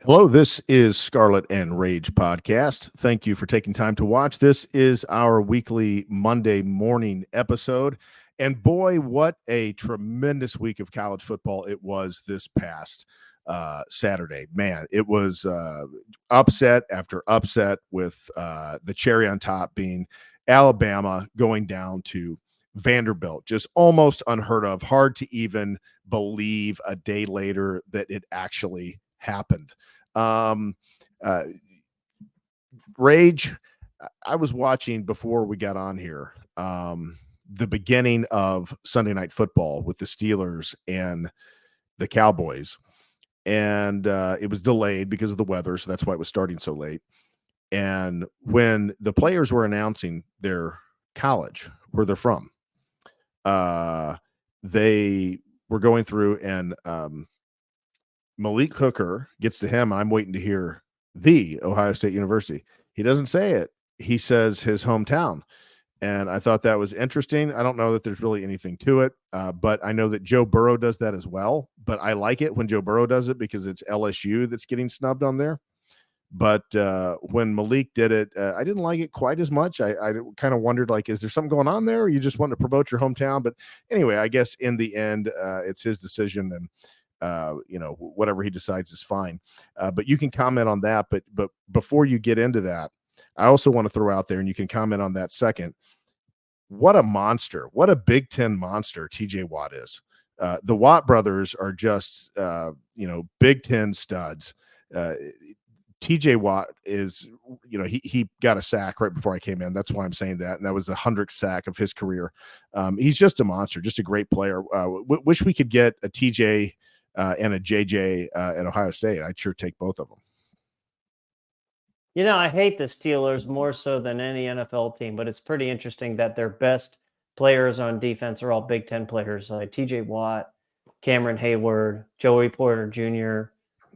Hello, this is Scarlet and Rage podcast. Thank you for taking time to watch. This is our weekly Monday morning episode. And boy, what a tremendous week of college football it was this past Saturday. Man, it was upset after upset with the cherry on top being Alabama going down to Vanderbilt. Just almost unheard of. Hard to even believe a day later that it actually happened. um Rage, I was watching before we got on here the beginning of Sunday Night Football with the Steelers and the Cowboys, and it was delayed because of the weather, so that's why it was starting so late. And when the players were announcing their college, where they're from, they were going through, and Malik Hooker gets to him. I'm waiting to hear the Ohio State University. He doesn't say it. He says his hometown. And I thought that was interesting. I don't know that there's really anything to it, but I know that Joe Burrow does that as well. But I like it when Joe Burrow does it because it's LSU that's getting snubbed on there. But when Malik did it, I didn't like it quite as much. I kind of wondered, like, is there something going on there? Or you just want to promote your hometown? But anyway, I guess in the end, it's his decision, and whatever he decides is fine. But you can comment on that. But before you get into that, I also want to throw out there, and you can comment on that second. What a monster! What a Big Ten monster TJ Watt is. The Watt brothers are just Big Ten studs. TJ Watt is, he got a sack right before I came in. That's why I'm saying that. And that was the 100th sack of his career. He's just a monster, just a great player. Wish we could get a TJ and a JJ at Ohio State. I'd sure take both of them. I hate the Steelers more so than any NFL team, but it's pretty interesting that their best players on defense are all Big Ten players, like TJ Watt, Cameron Hayward, Joey Porter Jr.,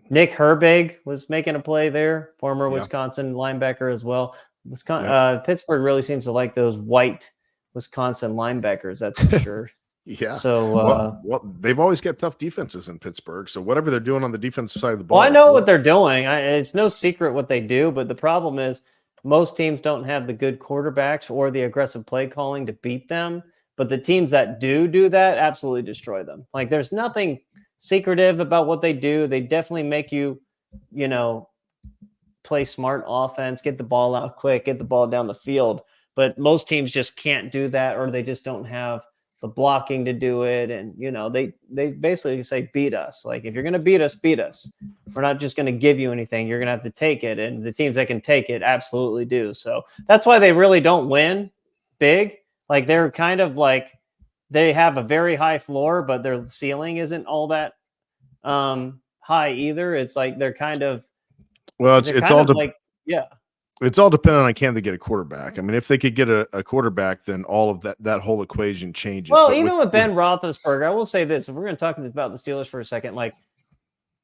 Nick Herbig was making a play there, former Wisconsin linebacker as well. Pittsburgh really seems to like those white Wisconsin linebackers, that's for sure. Yeah. So, well, they've always got tough defenses in Pittsburgh. So whatever they're doing on the defensive side of the ball, I know what they're doing. It's no secret what they do, but the problem is most teams don't have the good quarterbacks or the aggressive play calling to beat them. But the teams that do that absolutely destroy them. Like, there's nothing secretive about what they do. They definitely make you, play smart offense, get the ball out quick, get the ball down the field. But most teams just can't do that, or they just don't have the blocking to do it. And, they basically say, beat us. Like, if you're going to beat us, beat us. We're not just going to give you anything. You're going to have to take it. And the teams that can take it absolutely do. So that's why they really don't win big. Like, they're kind of like, they have a very high floor, but their ceiling isn't all that high either. It's like they're kind of, it's all It's all dependent on can they get a quarterback. I mean, if they could get a quarterback, then all of that whole equation changes. Well, but even with Ben Roethlisberger, I will say this: if we're going to talk about the Steelers for a second, like,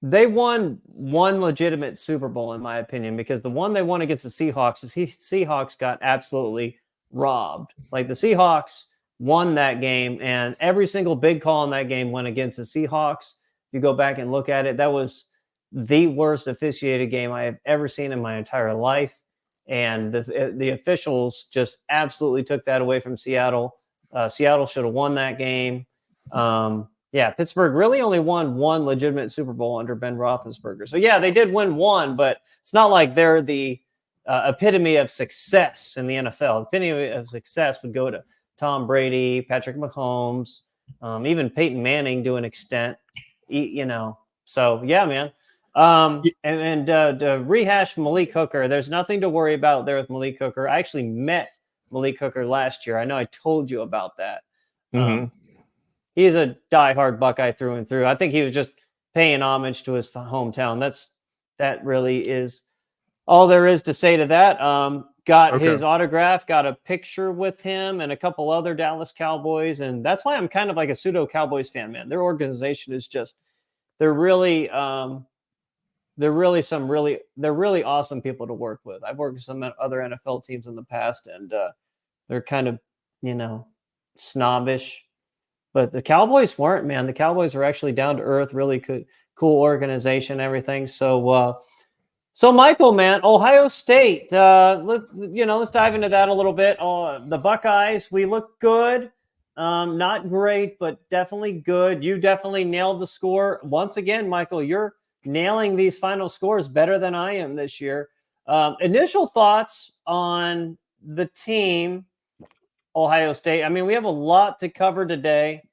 they won one legitimate Super Bowl, in my opinion, because the one they won against the Seahawks, Seahawks got absolutely robbed. Like, the Seahawks won that game, and every single big call in that game went against the Seahawks. If you go back and look at it, that was the worst officiated game I have ever seen in my entire life. And the officials just absolutely took that away from Seattle. Seattle should have won that game. Pittsburgh really only won one legitimate Super Bowl under Ben Roethlisberger. So, yeah, they did win one, but it's not like they're the epitome of success in the NFL. The epitome of success would go to Tom Brady, Patrick Mahomes, even Peyton Manning to an extent, So, yeah, man. To rehash Malik Hooker, there's nothing to worry about there with Malik Hooker. I actually met Malik Hooker last year. I know I told you about that. Mm-hmm. He's a diehard Buckeye through and through. I think he was just paying homage to his hometown. That really is all there is to say to that. Got his autograph, got a picture with him and a couple other Dallas Cowboys. And that's why I'm kind of like a pseudo Cowboys fan, man. Their organization is just, they're really awesome people to work with. I've worked with some other NFL teams in the past, and they're kind of, snobbish. But the Cowboys weren't, man. The Cowboys are actually down to earth, really cool organization, and everything. So Michael, man, Ohio State. Let's dive into that a little bit. The Buckeyes, we look good. Not great, but definitely good. You definitely nailed the score once again, Michael. You're nailing these final scores better than I am this year. Initial thoughts on the team, Ohio State. I mean, we have a lot to cover today,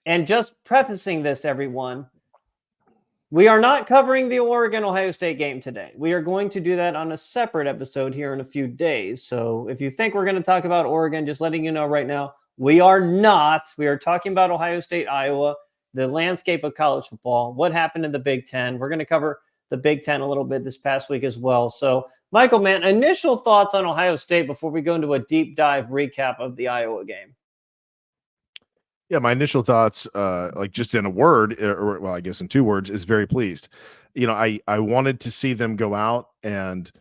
and just prefacing this, everyone. We are not covering the Oregon-Ohio State game today. We are going to do that on a separate episode here in a few days. So if you think we're going to talk about Oregon, just letting you know right now, we are not. We are talking about Ohio State, Iowa, the landscape of college football, what happened in the Big Ten. We're going to cover the Big Ten a little bit this past week as well. So, Michael, man, initial thoughts on Ohio State before we go into a deep dive recap of the Iowa game. Yeah, my initial thoughts, like just in a word, or well, I guess in 2 words, is very pleased. I wanted to see them go out and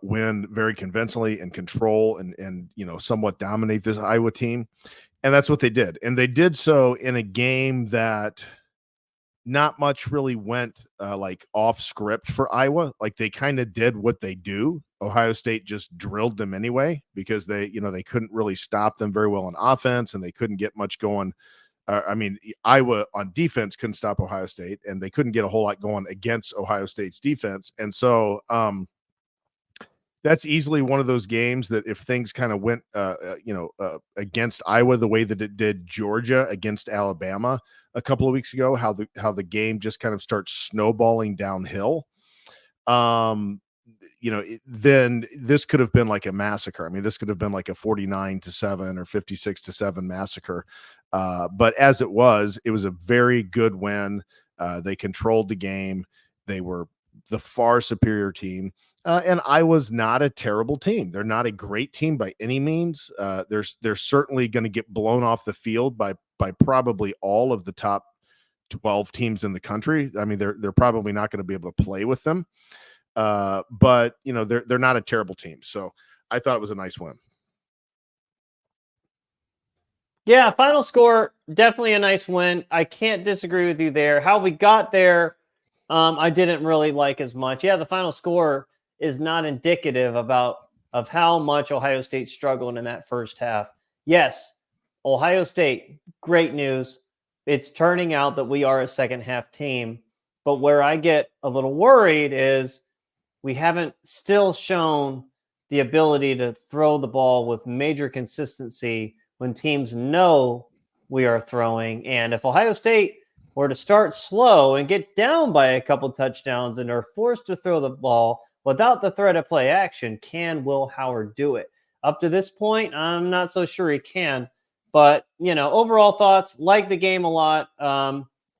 win very convincingly and control and somewhat dominate this Iowa team, and that's what they did. And they did so in a game that not much really went like off script for Iowa. Like they kind of did what they do. Ohio State just drilled them anyway because they couldn't really stop them very well on offense, and they couldn't get much going. Iowa on defense couldn't stop Ohio State, and they couldn't get a whole lot going against Ohio State's defense. And so that's easily one of those games that if things kind of went, against Iowa the way that it did Georgia against Alabama a couple of weeks ago, how the game just kind of starts snowballing downhill. Then this could have been like a massacre. I mean, this could have been like a 49-7 or 56-7 massacre. But as it was a very good win. They controlled the game. They were the far superior team. And Iowa's not a terrible team. They're not a great team by any means. They're certainly going to get blown off the field by probably all of the top 12 teams in the country. I mean, they're probably not going to be able to play with them. But they're not a terrible team. So I thought it was a nice win. Yeah, final score, definitely a nice win. I can't disagree with you there. How we got there, I didn't really like as much. Yeah, the final score is not indicative of how much Ohio State struggled in that first half. Yes, Ohio State, great news. It's turning out that we are a second half team. But where I get a little worried is we haven't still shown the ability to throw the ball with major consistency when teams know we are throwing. And if Ohio State were to start slow and get down by a couple touchdowns and are forced to throw the ball without the threat of play action, can Will Howard do it? Up to this point, I'm not so sure he can. But, overall thoughts, like the game a lot.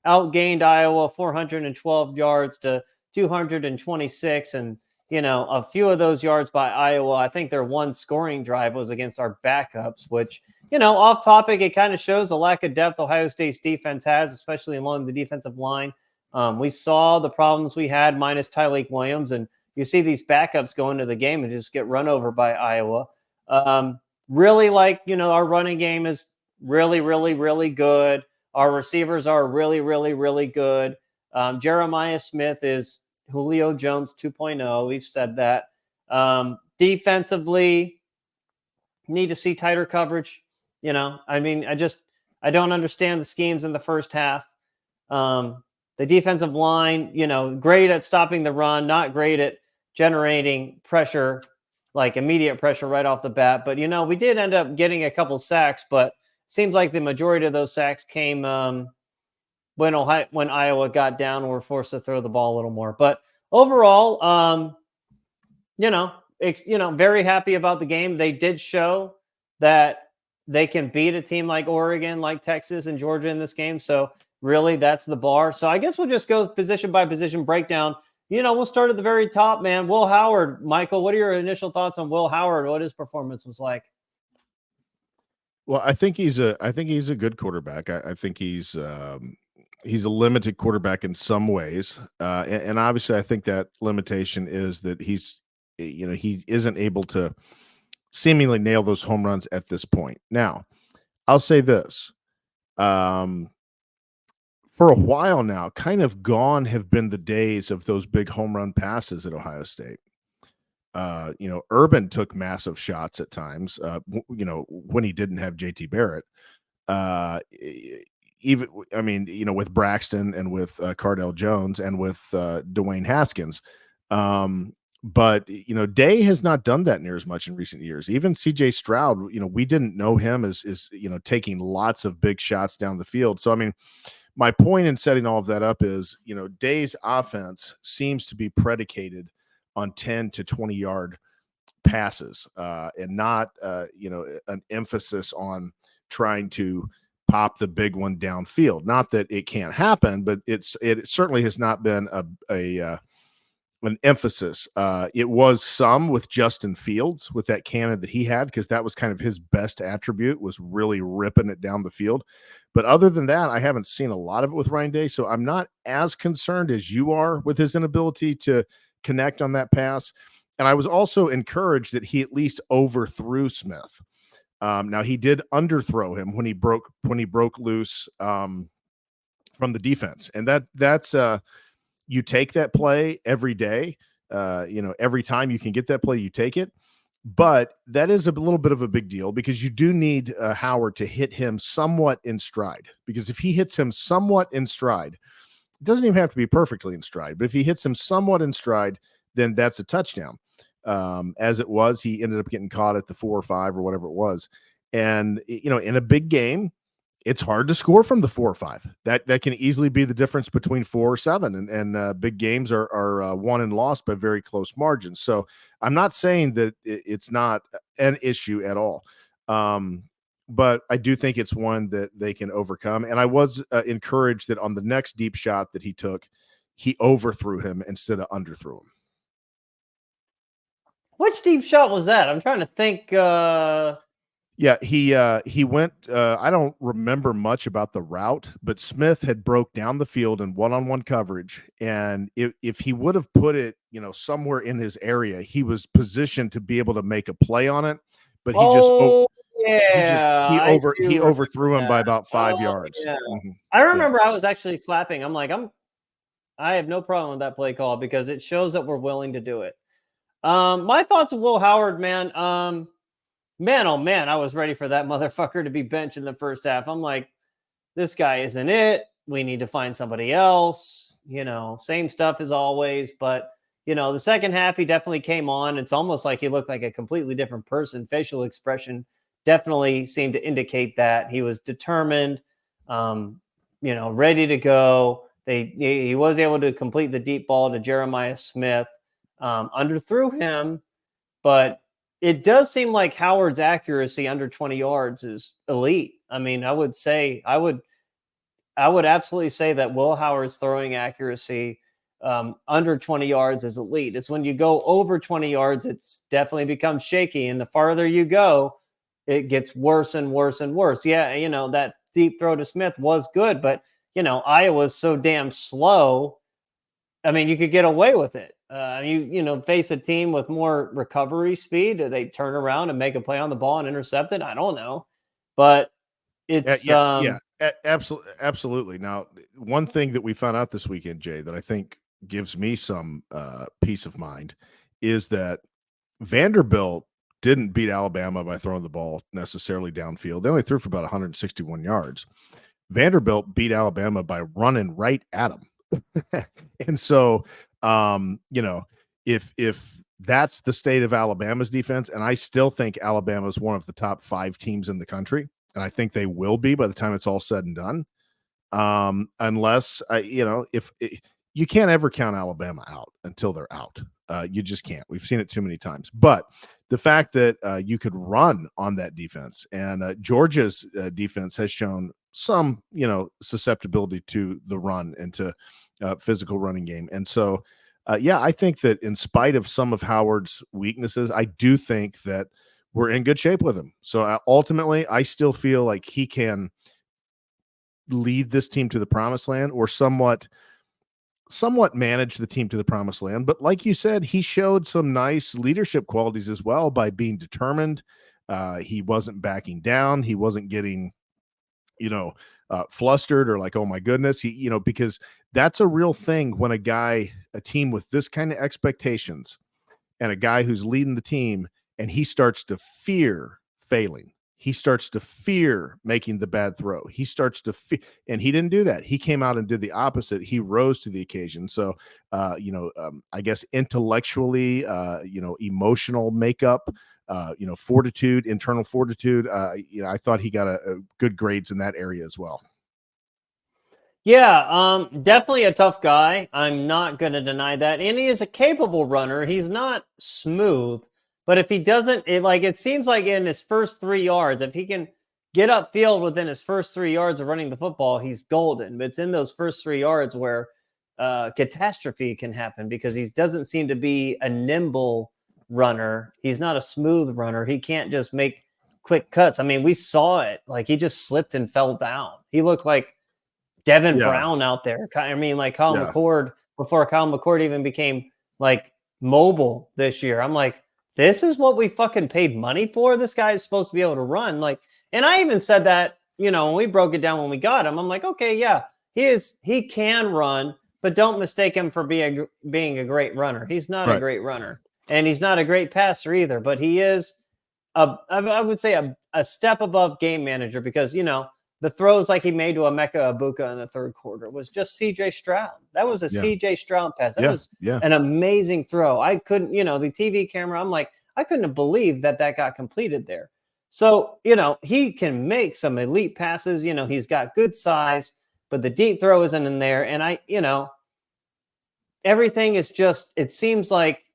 Outgained Iowa 412 yards to 226. And, a few of those yards by Iowa, I think their one scoring drive was against our backups, which, off topic, it kind of shows the lack of depth Ohio State's defense has, especially along the defensive line. We saw the problems we had minus Tyleik Williams, and you see these backups go into the game and just get run over by Iowa. Really our running game is really, really, really good. Our receivers are really, really, really good. Jeremiah Smith is Julio Jones 2.0. We've said that. Defensively, need to see tighter coverage. I don't understand the schemes in the first half. The defensive line, great at stopping the run, not great at generating pressure, like immediate pressure right off the bat. But, we did end up getting a couple sacks, but it seems like the majority of those sacks came when Iowa got down and were forced to throw the ball a little more. But overall, very happy about the game. They did show that they can beat a team like Oregon, like Texas and Georgia in this game. So really, that's the bar. So I guess we'll just go position by position breakdown. We'll start at the very top, man. Will Howard, Michael, what are your initial thoughts on Will Howard? What his performance was like? Well, I think he's a good quarterback. I think he's a limited quarterback in some ways, and obviously, I think that limitation is that he isn't able to seemingly nail those home runs at this point. Now, I'll say this: for a while now, kind of gone have been the days of those big home run passes at Ohio State. Urban took massive shots at times, when he didn't have JT Barrett. Even, I mean, with Braxton and with Cardell Jones and with Dwayne Haskins. But Day has not done that near as much in recent years. Even CJ Stroud, we didn't know him as taking lots of big shots down the field. So I mean, my point in setting all of that up is, Day's offense seems to be predicated on 10 to 20 yard passes, and not an emphasis on trying to pop the big one downfield. Not that it can't happen, but it certainly has not been an emphasis. It was some with Justin Fields with that cannon that he had, because that was kind of his best attribute, was really ripping it down the field. But other than that, I haven't seen a lot of it with Ryan Day. So I'm not as concerned as you are with his inability to connect on that pass. And I was also encouraged that he at least overthrew Smith. Now he did underthrow him when he broke loose from the defense, and that's you take that play every day. Every time you can get that play, you take it. But that is a little bit of a big deal, because you do need Howard to hit him somewhat in stride. Because if he hits him somewhat in stride, it doesn't even have to be perfectly in stride, but if he hits him somewhat in stride, then that's a touchdown. As it was, he ended up getting caught at the 4 or 5 or whatever it was. And, in a big game, it's hard to score from the 4 or 5. That can easily be the difference between 4 or 7. And big games are won and lost by very close margins. So I'm not saying that it's not an issue at all. But I do think it's one that they can overcome. And I was encouraged that on the next deep shot that he took, he overthrew him instead of underthrew him. Which deep shot was that? I'm trying to think. Yeah, he went. I don't remember much about the route, but Smith had broke down the field in one-on-one coverage, and if he would have put it, somewhere in his area, he was positioned to be able to make a play on it. But he overthrew him by about 5 yards. Yeah. Mm-hmm. I remember I was actually clapping. I'm like, I have no problem with that play call, because it shows that we're willing to do it. My thoughts of Will Howard, man. Man, oh man, I was ready for that motherfucker to be benched in the first half. I'm like, this guy isn't it. We need to find somebody else. Same stuff as always. But, the second half, he definitely came on. It's almost like he looked like a completely different person. Facial expression definitely seemed to indicate that he was determined, ready to go. He was able to complete the deep ball to Jeremiah Smith. Underthrew him, but it does seem like Howard's accuracy under 20 yards is elite. I mean, I would absolutely say that Will Howard's throwing accuracy under 20 yards is elite. It's when you go over 20 yards, it's definitely becomes shaky. And the farther you go, it gets worse and worse and worse. Yeah, that deep throw to Smith was good, but, Iowa's so damn slow. I mean, you could get away with it. You face a team with more recovery speed. Do they turn around and make a play on the ball and intercept it? I don't know, but it's absolutely. Now, one thing that we found out this weekend, Jay, that I think gives me some peace of mind is that Vanderbilt didn't beat Alabama by throwing the ball necessarily downfield. They only threw for about 161 yards. Vanderbilt beat Alabama by running right at them. And so, if that's the state of Alabama's defense, and I still think Alabama is one of the top 5 teams in the country, and I think they will be by the time it's all said and done. Unless if you can't ever count Alabama out until they're out. You just can't. We've seen it too many times. But the fact that you could run on that defense, and Georgia's defense has shown some, susceptibility to the run and to physical running game. And so, I think that in spite of some of Howard's weaknesses, I do think that we're in good shape with him. So ultimately, I still feel like he can lead this team to the promised land, or somewhat manage the team to the promised land. But like you said, he showed some nice leadership qualities as well by being determined. He wasn't backing down. He wasn't getting, flustered or like, oh my goodness, because that's a real thing when a team with this kind of expectations and a guy who's leading the team and he starts to fear failing. He starts to fear making the bad throw. He starts to and he didn't do that. He came out and did the opposite. He rose to the occasion. So, I guess intellectually, emotional makeup, fortitude, internal fortitude. I thought he got a good grades in that area as well. Yeah, definitely a tough guy. I'm not going to deny that. And he is a capable runner. He's not smooth, but if he doesn't, it seems like in his first 3 yards, if he can get upfield within his first 3 yards of running the football, he's golden. But it's in those first 3 yards where catastrophe can happen because he doesn't seem to be a nimble runner. He's not a smooth runner. He can't just make quick cuts. I mean, we saw it. Like he just slipped and fell down. He looked like Devin Brown out there. I mean, like Kyle McCord, before Kyle McCord even became like mobile this year. I'm like, this is what we fucking paid money for? This guy is supposed to be able to run. Like, and I even said that, when we broke it down when we got him, I'm like, okay, yeah, he can run, but don't mistake him for being a great runner. He's not a great runner. And he's not a great passer either, but he is I would say a step above game manager because, the throws like he made to Emeka Ibuka in the third quarter was just C.J. Stroud. That was a C.J. Stroud pass. That was an amazing throw. I couldn't, the TV camera, I'm like, I couldn't believe that got completed there. So, he can make some elite passes. He's got good size, but the deep throw isn't in there. And everything is just, it seems like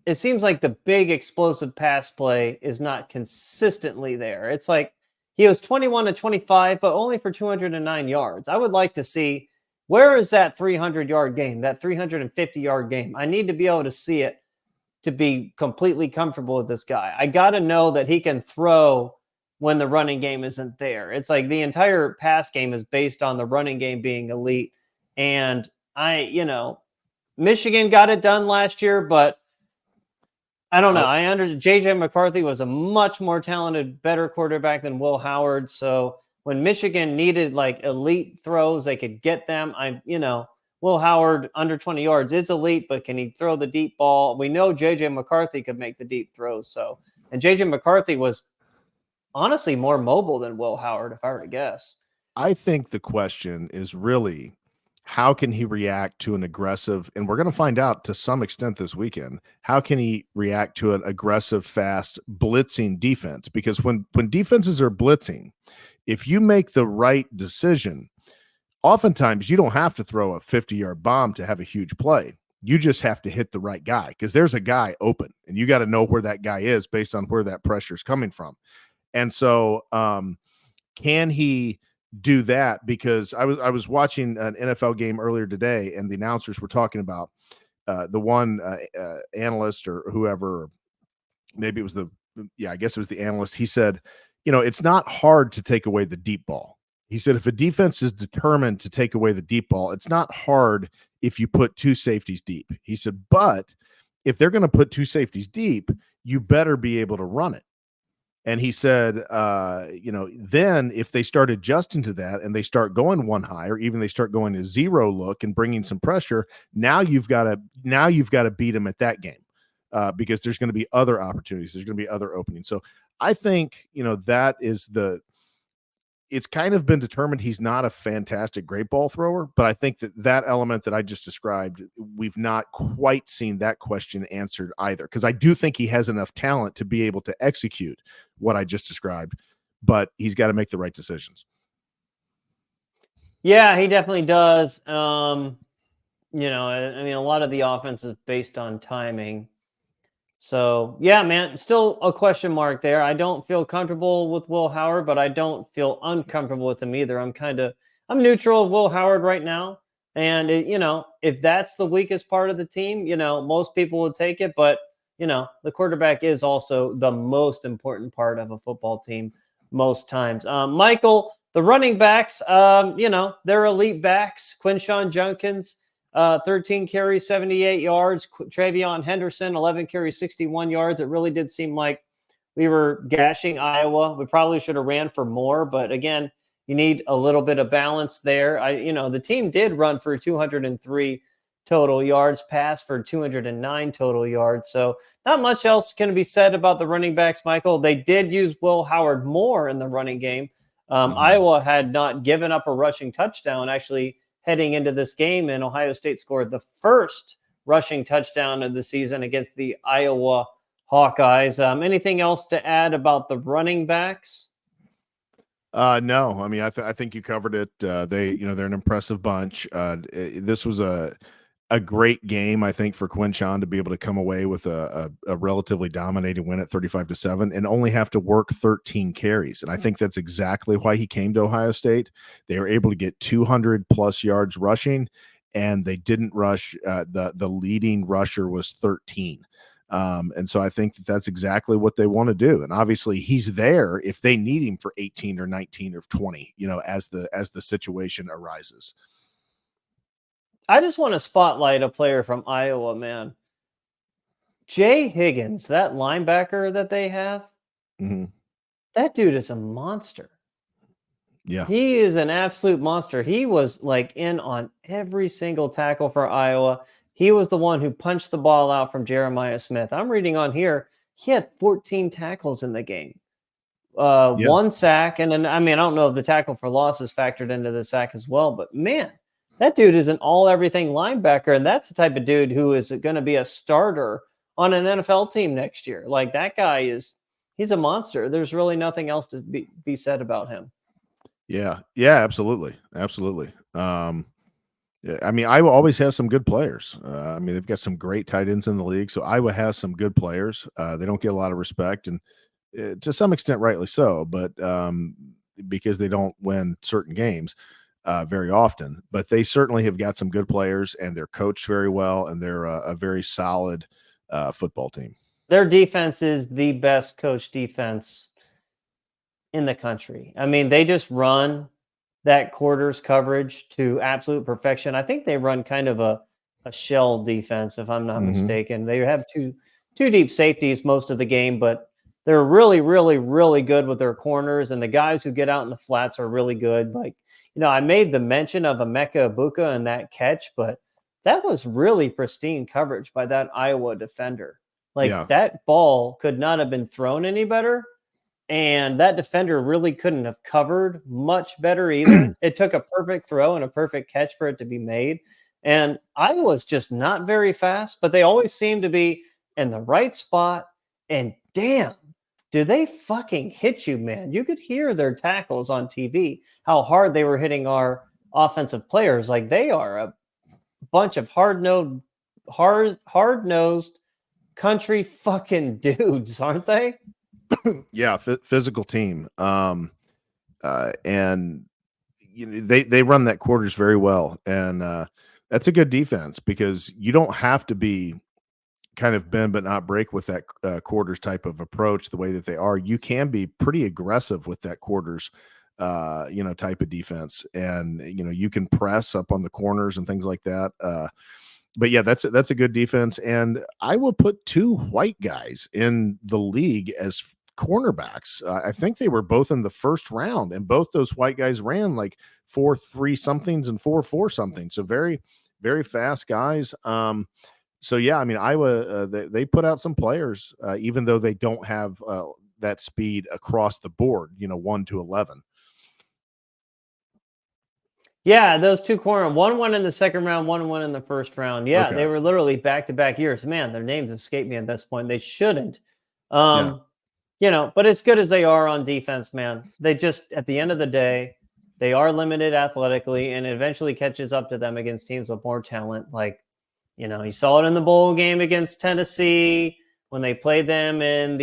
the big explosive pass play is not consistently there. It's like, he was 21 to 25, but only for 209 yards. I would like to see, where is that 300-yard game, that 350-yard game? I need to be able to see it to be completely comfortable with this guy. I got to know that he can throw when the running game isn't there. It's like the entire pass game is based on the running game being elite. And Michigan got it done last year, but I don't know. I understand J.J. McCarthy was a much more talented, better quarterback than Will Howard. So when Michigan needed like elite throws, they could get them. Will Howard under 20 yards is elite, but can he throw the deep ball? We know J.J. McCarthy could make the deep throws. And J.J. McCarthy was honestly more mobile than Will Howard, if I were to guess. I think the question is really, how can he react to an aggressive, and we're going to find out to some extent this weekend, how can he react to an aggressive, fast, blitzing defense? Because when defenses are blitzing, if you make the right decision, oftentimes you don't have to throw a 50-yard bomb to have a huge play. You just have to hit the right guy because there's a guy open, and you got to know where that guy is based on where that pressure is coming from. And so can he do that? Because I was watching an NFL game earlier today, and the announcers were talking about the one analyst or whoever, maybe it was I guess it was the analyst. He said, it's not hard to take away the deep ball. He said, if a defense is determined to take away the deep ball, it's not hard if you put two safeties deep. He said, but if they're going to put two safeties deep, you better be able to run it. And he said, then if they start adjusting to that and they start going one high, or even they start going to zero look and bringing some pressure, now you've got to beat them at that game because there's going to be other opportunities. There's going to be other openings. So I think, that is it's kind of been determined he's not a fantastic great ball thrower, but I think that element that I just described, we've not quite seen that question answered either. Because I do think he has enough talent to be able to execute what I just described, but he's got to make the right decisions. Yeah, he definitely does. A lot of the offense is based on timing. So, yeah, man, still a question mark there. I don't feel comfortable with Will Howard, but I don't feel uncomfortable with him either. I'm neutral of Will Howard right now. And, if that's the weakest part of the team, most people would take it. But, the quarterback is also the most important part of a football team most times. Michael, the running backs, they're elite backs. Quinshon Judkins, 13 carries, 78 yards. Travion Henderson, 11 carries, 61 yards. It really did seem like we were gashing Iowa. We probably should have ran for more. But again, You need a little bit of balance there. The team did run for 203 total yards, pass for 209 total yards. So not much else can be said about the running backs, Michael. They did use Will Howard more in the running game. Iowa had not given up a rushing touchdown actually heading into this game, and Ohio State scored the first rushing touchdown of the season against the Iowa Hawkeyes. Anything else to add about the running backs? No, I mean, I think you covered it. They're an impressive bunch. This was a great game, I think, for Quinshon to be able to come away with a relatively dominating win at 35-7 and only have to work 13 carries. And I think that's exactly why he came to Ohio State. They were able to get 200 plus yards rushing, and they didn't rush. The leading rusher was 13. And so I think that's exactly what they want to do. And obviously he's there if they need him for 18 or 19 or 20, as the situation arises. I just want to spotlight a player from Iowa, man. Jay Higgins, that linebacker that they have, that dude is a monster. Yeah. He is an absolute monster. He was like in on every single tackle for Iowa. He was the one who punched the ball out from Jeremiah Smith. I'm reading on here, he had 14 tackles in the game. One sack, and then, I don't know if the tackle for loss is factored into the sack as well, but man, that dude is an all-everything linebacker, and that's the type of dude who is going to be a starter on an NFL team next year. Like, that guy he's a monster. There's really nothing else to be said about him. Yeah, absolutely. Iowa always has some good players. They've got some great tight ends in the league, so Iowa has some good players. They don't get a lot of respect, and to some extent, rightly so, but because they don't win certain games very often. But they certainly have got some good players, and they're coached very well, and they're a very solid football team. Their defense is the best coached defense in the country. They just run that quarters coverage to absolute perfection. I think they run kind of a shell defense, if I'm not mistaken. They have two deep safeties most of the game, but they're really, really, really good with their corners, and the guys who get out in the flats are really good. Like, I made the mention of Emeka Ibuka and that catch, but that was really pristine coverage by that Iowa defender. That ball could not have been thrown any better. And that defender really couldn't have covered much better either. It took a perfect throw and a perfect catch for it to be made. And Iowa's just not very fast, but they always seem to be in the right spot. And damn, do they fucking hit you, man. You could hear their tackles on TV, how hard they were hitting our offensive players. Like, they are a bunch of hard-nosed country fucking dudes, aren't they? Yeah, physical team. And they run that quarters very well, and that's a good defense because you don't have to be kind of bend but not break with that quarters type of approach the way that they are. You can be pretty aggressive with that quarters type of defense, and you can press up on the corners and things like that. But yeah, that's a good defense, and I will put two white guys in the league as cornerbacks. I think they were both in the first round, and both those white guys ran like 4.3 somethings and 4.4 something. So very, very fast guys. So yeah, Iowa, they put out some players, even though they don't have that speed across the board, 1 to 11. Yeah, those two corner, one in the second round, one in the first round. Yeah, Okay. They were literally back-to-back years. Man, their names escape me at this point. They shouldn't. But as good as they are on defense, man, they just, at the end of the day, they are limited athletically, and it eventually catches up to them against teams with more talent. Like, you saw it in the bowl game against Tennessee when they played them in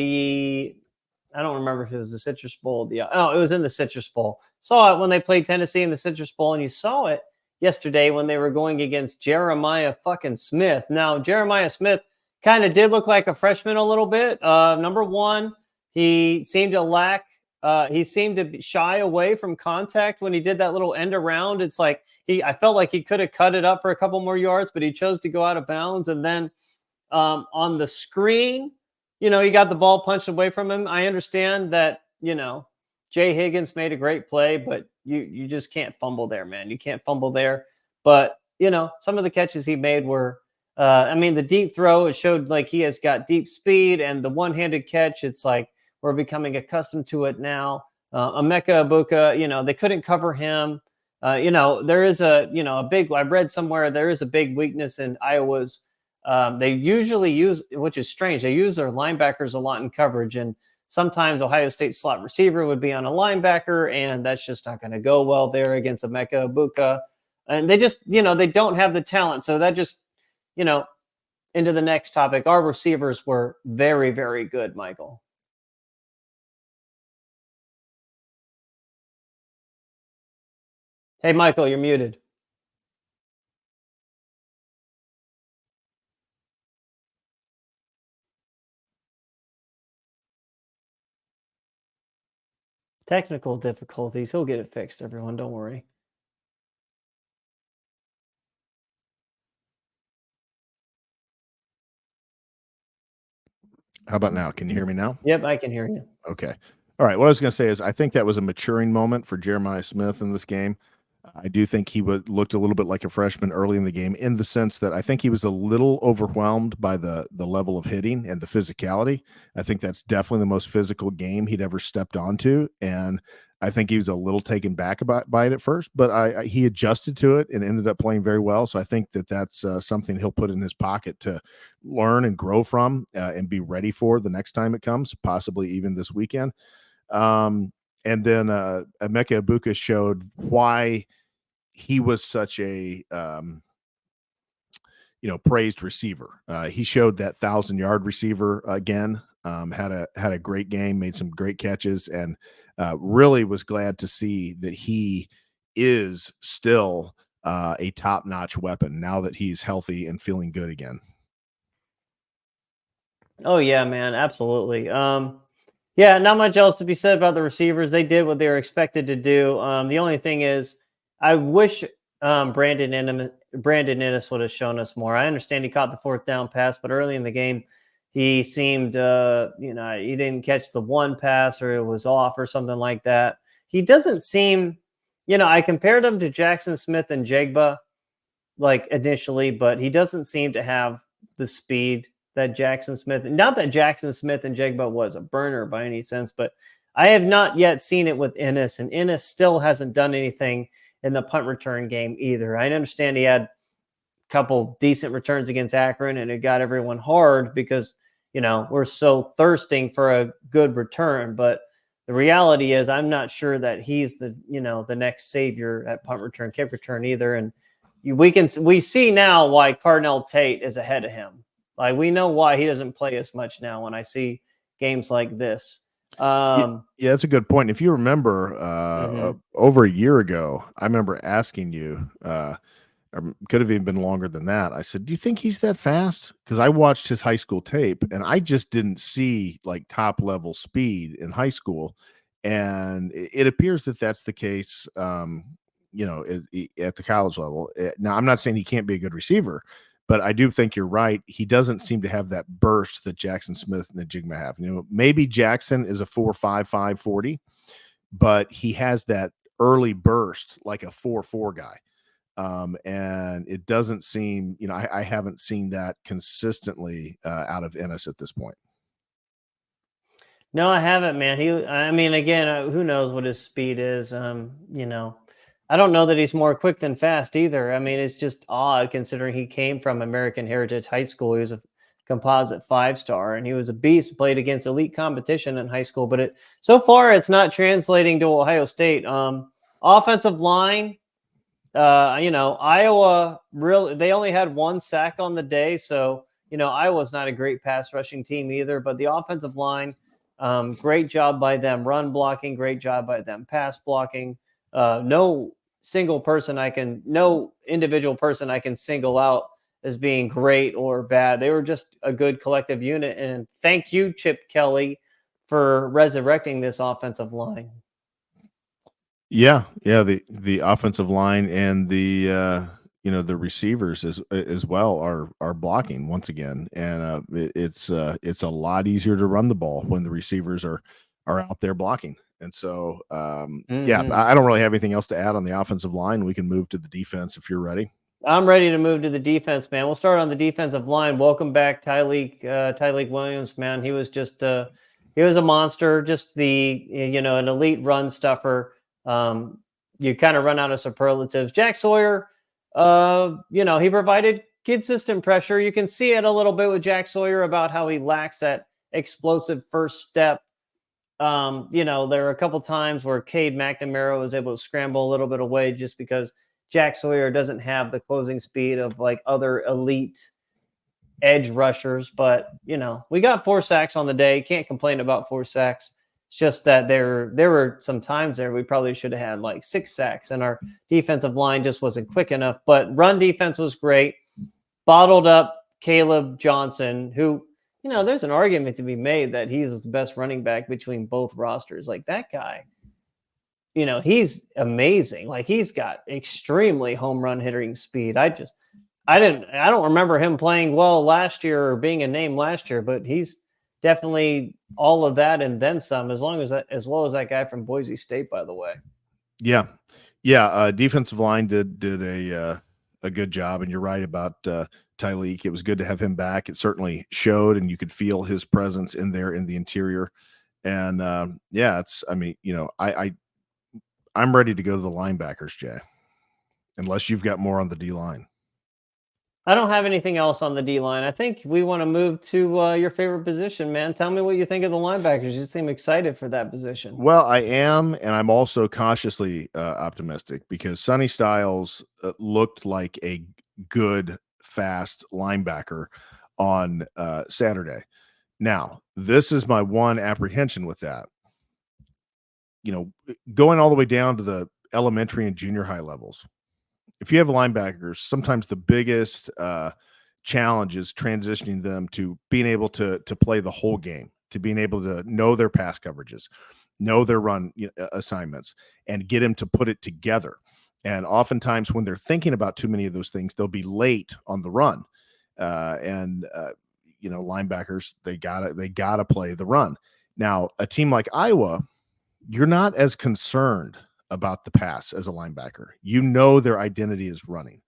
I don't remember if it was the Citrus Bowl. It was in the Citrus Bowl. Saw it when they played Tennessee in the Citrus Bowl, and you saw it yesterday when they were going against Jeremiah fucking Smith. Now, Jeremiah Smith kind of did look like a freshman a little bit. Number one, he seemed to shy away from contact when he did that little end around. It's like I felt like he could have cut it up for a couple more yards, but he chose to go out of bounds. And then on the screen, he got the ball punched away from him. I understand that, Jay Higgins made a great play, but you just can't fumble there, man. You can't fumble there. But some of the catches he made were, I mean, the deep throw, it showed like he has got deep speed, and the one-handed catch, it's like we're becoming accustomed to it now. Emeka Ibuka, they couldn't cover him. There is a big. I read somewhere there is a big weakness in Iowa's. They usually use, which is strange, they use their linebackers a lot in coverage, and sometimes Ohio State slot receiver would be on a linebacker, and that's just not going to go well there against Emeka Ibuka. And they just, they don't have the talent. So that just, into the next topic, our receivers were very, very good, Michael. Hey, Michael, you're muted. Technical difficulties. He'll get it fixed, everyone. Don't worry. How about now? Can you hear me now? Yep, I can hear you. Okay. All right. What I was going to say is I think that was a maturing moment for Jeremiah Smith in this game. I do think he looked a little bit like a freshman early in the game, in the sense that I think he was a little overwhelmed by the level of hitting and the physicality. I think that's definitely the most physical game he'd ever stepped onto, and I think he was a little taken back by it at first, but he adjusted to it and ended up playing very well. So I think that's something he'll put in his pocket to learn and grow from, and be ready for the next time it comes, possibly even this weekend. And then Emeka Ibuka showed why he was such a praised receiver. He showed that 1,000-yard receiver again. Had a great game, made some great catches, and really was glad to see that he is still a top-notch weapon now that he's healthy and feeling good again. Oh yeah, man, absolutely. Yeah, not much else to be said about the receivers. They did what they were expected to do. The only thing is, I wish Brandon Ennis would have shown us more. I understand he caught the fourth down pass, but early in the game, he seemed, he didn't catch the one pass, or it was off or something like that. He doesn't seem, I compared him to Jackson Smith and Jigba, like initially, but he doesn't seem to have the speed that Jackson Smith, not that Jackson Smith and Jigba was a burner by any sense, but I have not yet seen it with Ennis, and Ennis still hasn't done anything in the punt return game either. I understand he had a couple decent returns against Akron, and it got everyone hard because, we're so thirsting for a good return. But the reality is I'm not sure that he's the next savior at punt return, kick return either. And we see now why Carnell Tate is ahead of him. Like, we know why he doesn't play as much now when I see games like this. Yeah, that's a good point. If you remember, over a year ago, I remember asking you, or could have even been longer than that. I said, "Do you think he's that fast?" Because I watched his high school tape, and I just didn't see like top level speed in high school, and it appears that that's the case. At the college level. Now, I'm not saying he can't be a good receiver, but I do think you're right. He doesn't seem to have that burst that Jackson Smith and Najigma have. Maybe Jackson is a 4.55 40, but he has that early burst like a 4.4 guy. And it doesn't seem, I haven't seen that consistently out of Ennis at this point. No, I haven't, man. I mean, again, who knows what his speed is? I don't know that he's more quick than fast either. I mean, it's just odd considering he came from American Heritage High School. He was a composite 5-star, and he was a beast. Played against elite competition in high school, but so far it's not translating to Ohio State. Offensive line, Iowa really, they only had 1 sack on the day, so Iowa's not a great pass rushing team either. But the offensive line, great job by them. Run blocking, great job by them. Pass blocking. No individual person I can single out as being great or bad. They were just a good collective unit. And thank you, Chip Kelly, for resurrecting this offensive line. Yeah. The offensive line and the receivers as well are blocking once again, and it's a lot easier to run the ball when the receivers are out there blocking. And so, yeah, Mhm. I don't really have anything else to add on the offensive line. We can move to the defense if you're ready. I'm ready to move to the defense, man. We'll start on the defensive line. Welcome back, Tyleek Williams, man. He was just he was a monster, just an elite run stuffer. You kind of run out of superlatives. Jack Sawyer, he provided consistent pressure. You can see it a little bit with Jack Sawyer about how he lacks that explosive first step. There are a couple times where Cade McNamara was able to scramble a little bit away just because Jack Sawyer doesn't have the closing speed of like other elite edge rushers. But we got 4 sacks on the day. Can't complain about 4 sacks. It's just that there were some times there we probably should have had like 6 sacks, and our defensive line just wasn't quick enough. But run defense was great. Bottled up Caleb Johnson, who there's an argument to be made that he's the best running back between both rosters. Like that guy, he's amazing. Like he's got extremely home run hitting speed. I don't remember him playing well last year or being a name last year, but he's definitely all of that and then some, as well as that guy from Boise State, by the way. Yeah. Yeah. Defensive line did a good job. And you're right about Tyleek. It was good to have him back. It certainly showed, and you could feel his presence in there in the interior. And I'm ready to go to the linebackers, Jay, unless you've got more on the D line. I don't have anything else on the D line. I think we want to move to your favorite position, man. Tell me what you think of the linebackers. You seem excited for that position. Well, I am, and I'm also cautiously optimistic because Sonny Styles looked like a good, fast linebacker on Saturday. Now, this is my one apprehension with that. Going all the way down to the elementary and junior high levels, if you have linebackers, sometimes the biggest challenge is transitioning them to being able to play the whole game, to being able to know their pass coverages, know their run assignments, and get them to put it together. And oftentimes when they're thinking about too many of those things, they'll be late on the run. Linebackers, they gotta play the run. Now, a team like Iowa, you're not as concerned about the pass as a linebacker. Their identity is running.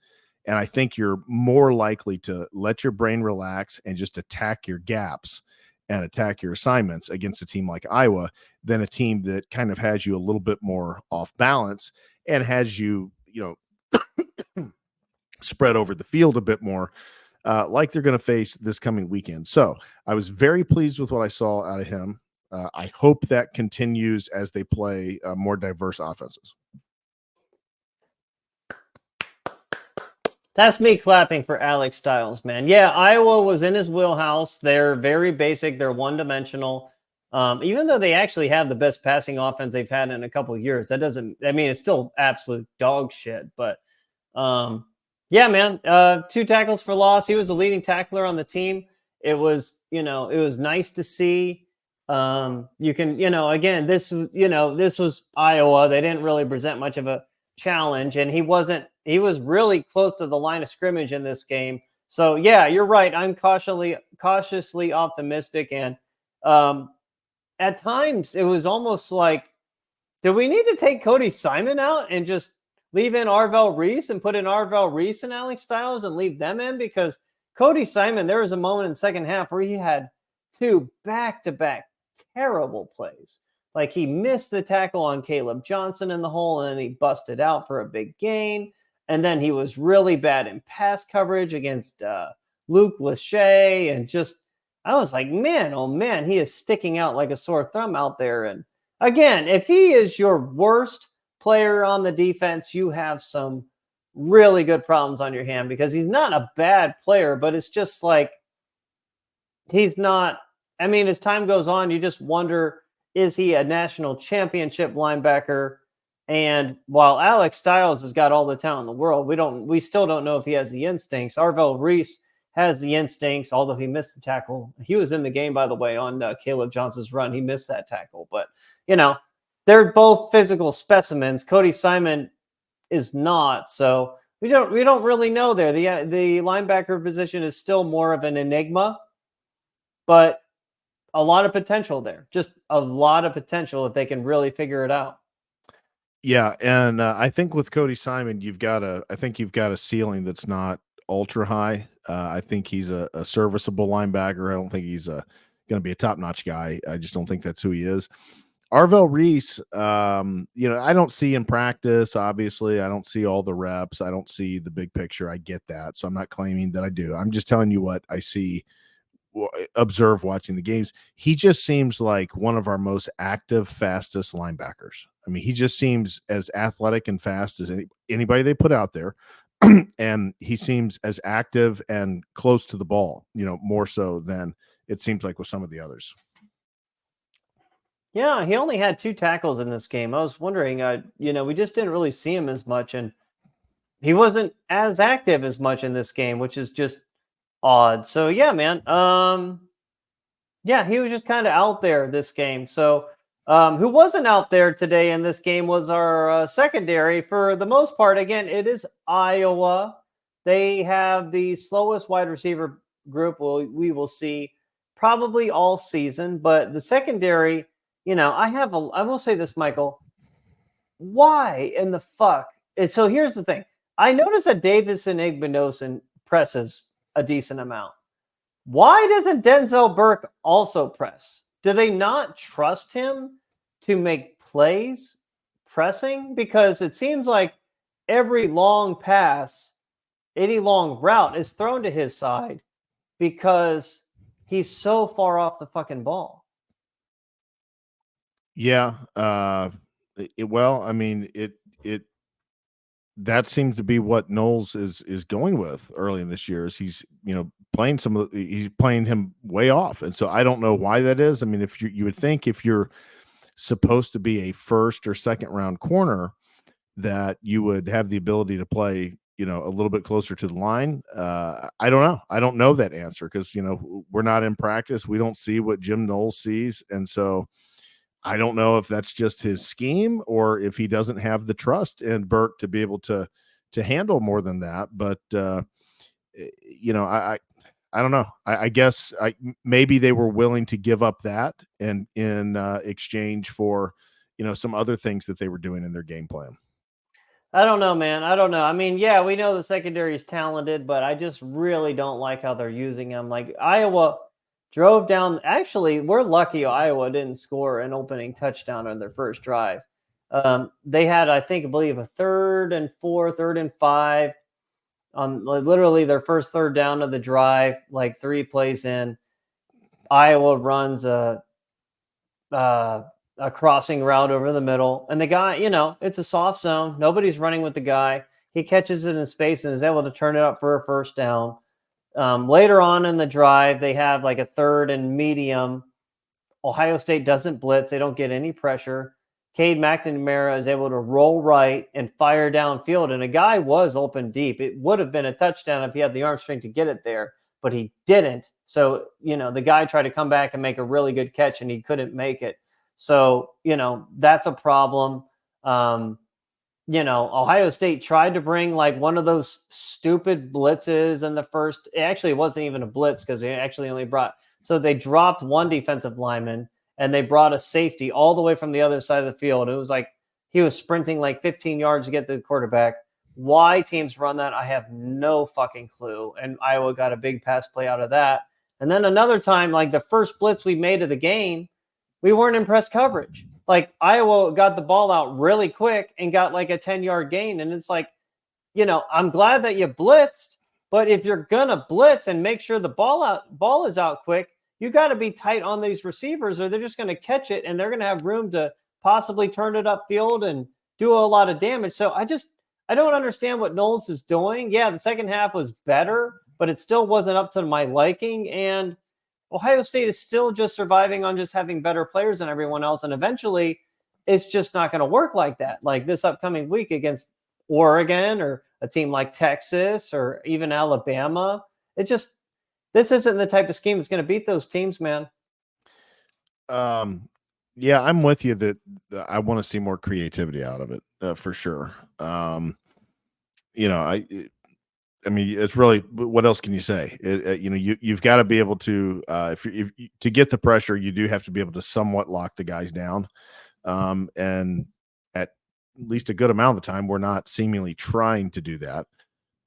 And I think you're more likely to let your brain relax and just attack your gaps and attack your assignments against a team like Iowa than a team that kind of has you a little bit more off balance and has you, spread over the field a bit more, like they're going to face this coming weekend. So I was very pleased with what I saw out of him. I hope that continues as they play more diverse offenses. That's me clapping for Alex Styles, man. Yeah, Iowa was in his wheelhouse. They're very basic. They're one-dimensional. Even though they actually have the best passing offense they've had in a couple of years, it's still absolute dog shit. But yeah, man, 2 tackles for loss. He was the leading tackler on the team. It was nice to see. Again, this was Iowa. They didn't really present much of a challenge, and he was really close to the line of scrimmage in this game. So yeah, you're right. I'm cautiously optimistic. And at times it was almost like, do we need to take Cody Simon out and just leave in Arvell Reese and put in Arvell Reese and Alex Styles and leave them in? Because Cody Simon, there was a moment in the second half where he had 2 back-to-back terrible plays. Like he missed the tackle on Caleb Johnson in the hole, and then he busted out for a big gain. And then he was really bad in pass coverage against Luke Lachey. And I was like, man, oh man, he is sticking out like a sore thumb out there. And again, if he is your worst player on the defense, you have some really good problems on your hand, because he's not a bad player, but it's just like he's not. I mean, as time goes on, you just wonder, is he a national championship linebacker? And while Alex Styles has got all the talent in the world, we still don't know if he has the instincts. Arvell Reese has the instincts, although he missed the tackle. He was in the game, by the way, on Caleb Johnson's run. He missed that tackle. But, they're both physical specimens. Cody Simon is not. So we don't really know there. The linebacker position is still more of an enigma. But a lot of potential there. Just a lot of potential if they can really figure it out. Yeah, and I think with Cody Simon, I think you've got a ceiling that's not ultra high. I think he's a serviceable linebacker. I don't think he's going to be a top notch guy. I just don't think that's who he is. Arvell Reese, I don't see in practice. Obviously, I don't see all the reps. I don't see the big picture. I get that, so I'm not claiming that I do. I'm just telling you what I see observe watching the games. He just seems like one of our most active, fastest linebackers. I mean, he just seems as athletic and fast as anybody they put out there. And he seems as active and close to the ball, more so than it seems like with some of the others. Yeah, he only had 2 tackles in this game. I was wondering, we just didn't really see him as much, and he wasn't as active as much in this game, which is just odd. So yeah, man. Yeah, he was just kind of out there this game. So who wasn't out there today in this game was our secondary for the most part. Again, it is Iowa. They have the slowest wide receiver group we will see probably all season, but the secondary, I will say this, Michael. Why in the fuck? So here's the thing. I noticed that Davison Igbinosun presses a decent amount. Why doesn't Denzel Burke also press? Do they not trust him to make plays pressing? Because it seems like every long pass, any long route is thrown to his side because he's so far off the fucking ball. Yeah. Well, I mean, it that seems to be what Knowles is going with early in this year. Is he's playing he's playing him way off, and so I don't know why that is. I mean, if you would think if you're supposed to be a first or second round corner, that you would have the ability to play a little bit closer to the line. I don't know. I don't know that answer because we're not in practice. We don't see what Jim Knowles sees, and so I don't know if that's just his scheme or if he doesn't have the trust in Burke to be able to handle more than that. But I don't know. I guess maybe they were willing to give up that and in exchange for some other things that they were doing in their game plan. I don't know, man. I don't know. I mean, yeah, we know the secondary is talented, but I just really don't like how they're using them. Like Iowa drove down. Actually, we're lucky Iowa didn't score an opening touchdown on their first drive. They had, I believe, a 3rd and 4, 3rd and 5 on literally their first third down of the drive, like 3 plays in. Iowa runs a crossing route over the middle. And the guy, it's a soft zone. Nobody's running with the guy. He catches it in space and is able to turn it up for a first down. Later on in the drive, they have like a 3rd and medium. Ohio State doesn't blitz. They don't get any pressure. Cade McNamara is able to roll right and fire downfield. And a guy was open deep. It would have been a touchdown if he had the arm strength to get it there, but he didn't. So, the guy tried to come back and make a really good catch and he couldn't make it. So, that's a problem. Ohio State tried to bring like one of those stupid blitzes in the first. It wasn't even a blitz because they actually only so they dropped one defensive lineman and they brought a safety all the way from the other side of the field. It was like he was sprinting like 15 yards to get to the quarterback. Why teams run that, I have no fucking clue. And Iowa got a big pass play out of that. And then another time, like the first blitz we made of the game, we weren't in press coverage. Like Iowa got the ball out really quick and got like a 10-yard gain. And it's like, I'm glad that you blitzed, but if you're going to blitz and make sure the ball is out quick, you got to be tight on these receivers or they're just going to catch it and they're going to have room to possibly turn it upfield and do a lot of damage. So I don't understand what Knowles is doing. Yeah, the second half was better, but it still wasn't up to my liking. And Ohio State is still just surviving on just having better players than everyone else. And eventually it's just not going to work like that. Like this upcoming week against Oregon or a team like Texas or even Alabama. This isn't the type of scheme that's going to beat those teams, man. Yeah, I'm with you that I want to see more creativity out of it for sure. I mean, it's really, what else can you say? You've got to be able to, to get the pressure, you do have to be able to somewhat lock the guys down. And at least a good amount of the time, we're not seemingly trying to do that.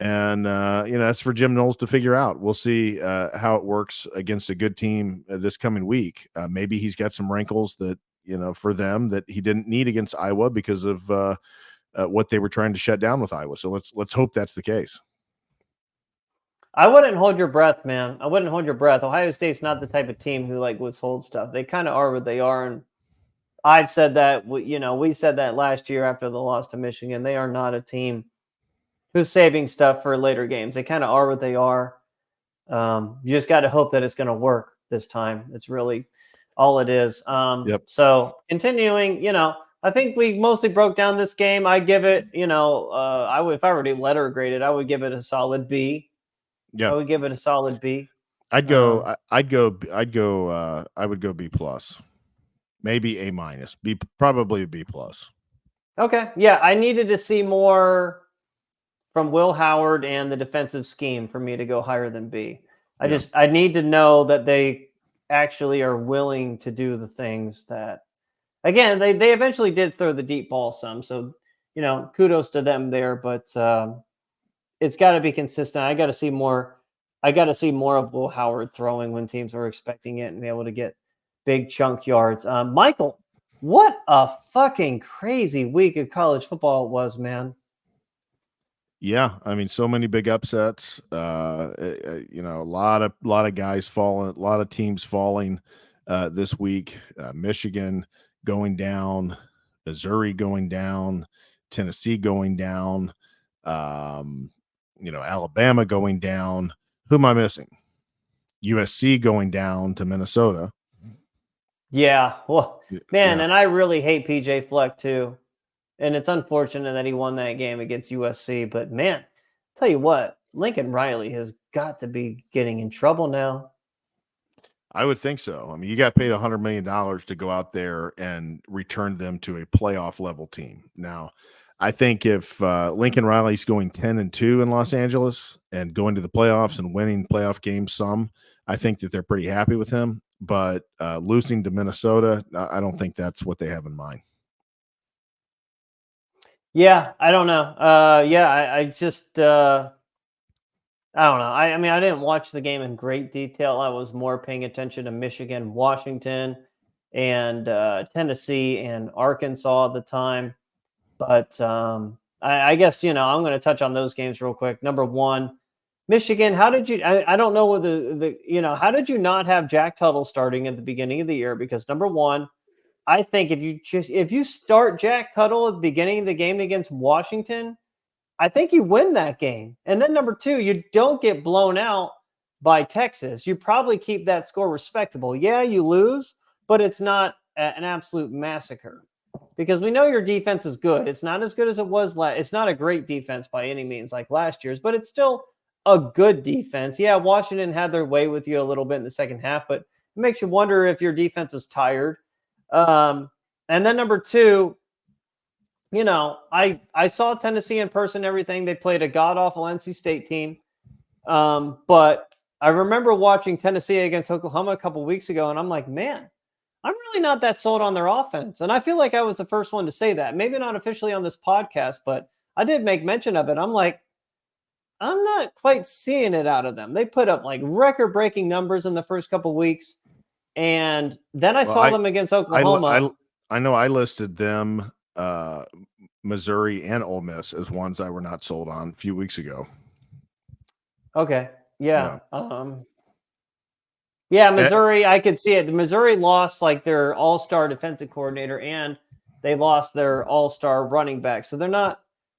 And, that's for Jim Knowles to figure out. We'll see how it works against a good team this coming week. Maybe he's got some wrinkles that, for them that he didn't need against Iowa because of what they were trying to shut down with Iowa. So let's hope that's the case. I wouldn't hold your breath, man. I wouldn't hold your breath. Ohio State's not the type of team who withholds stuff. They kind of are what they are. And I've said that, we said that last year after the loss to Michigan. They are not a team who's saving stuff for later games. They kind of are what they are. You just got to hope that it's going to work this time. It's really all it is. Yep. So continuing, I think we mostly broke down this game. I give it, if I were to letter grade it, I would give it a solid B. Yeah, I would give it a solid B. I would go B plus, maybe A minus, B, probably a B plus. Okay. Yeah. I needed to see more from Will Howard and the defensive scheme for me to go higher than B. I need to know that they actually are willing to do the things that, again, they eventually did throw the deep ball some. So, kudos to them there, but it's got to be consistent. I got to see more of Will Howard throwing when teams are expecting it and be able to get big chunk yards. Michael, what a fucking crazy week of college football it was, man. Yeah, I mean, so many big upsets. A lot of guys falling, a lot of teams falling this week. Michigan going down, Missouri going down, Tennessee going down. Alabama going down. Who am I missing? USC going down to Minnesota. Yeah, well, man, Yeah. and I really hate PJ Fleck too. And it's unfortunate that he won that game against USC. But man, tell you what, Lincoln Riley has got to be getting in trouble now. I would think so. I mean, you got paid $100 million to go out there and return them to a playoff level team. Now, I think if Lincoln Riley's going 10-2 in Los Angeles and going to the playoffs and winning playoff games I think that they're pretty happy with him. But losing to Minnesota, I don't think that's what they have in mind. Yeah, I don't know. I just I don't know. I mean, I didn't watch the game in great detail. I was more paying attention to Michigan, Washington, and Tennessee and Arkansas at the time. But I guess, I'm going to touch on those games real quick. Number one, Michigan, how did you, I don't know what how did you not have Jack Tuttle starting at the beginning of the year? Because number one, I think if you start Jack Tuttle at the beginning of the game against Washington, I think you win that game. And then number two, you don't get blown out by Texas. You probably keep that score respectable. Yeah, you lose, but it's not an absolute massacre because we know your defense is good. It's not as good as it was it's not a great defense by any means like last year's, but it's still a good defense. Yeah, Washington had their way with you a little bit in the second half, but it makes you wonder if your defense is tired. And then number two, I saw Tennessee in person, everything. They played a god-awful NC State team. But I remember watching Tennessee against Oklahoma a couple weeks ago, and I'm like, man, I'm really not that sold on their offense. And I feel like I was the first one to say that. Maybe not officially on this podcast, but I did make mention of it. I'm like, I'm not quite seeing it out of them. They put up record-breaking numbers in the first couple weeks. And then I saw them against Oklahoma. I know I listed them, Missouri and Ole Miss as ones I were not sold on a few weeks ago. Okay. Yeah. Missouri, I could see it. The Missouri lost their all-star defensive coordinator and they lost their all-star running back. So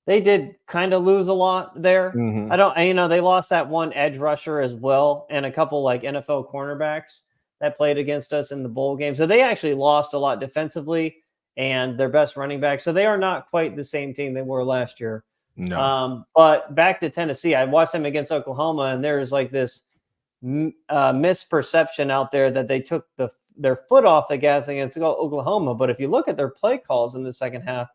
they did kind of lose a lot there. Mm-hmm. They lost that one edge rusher as well and a couple NFL cornerbacks that played against us in the bowl game. So they actually lost a lot defensively and their best running back. So they are not quite the same team they were last year. No. But back to Tennessee, I watched them against Oklahoma, and there's this misperception out there that they took their foot off the gas against Oklahoma. But if you look at their play calls in the second half,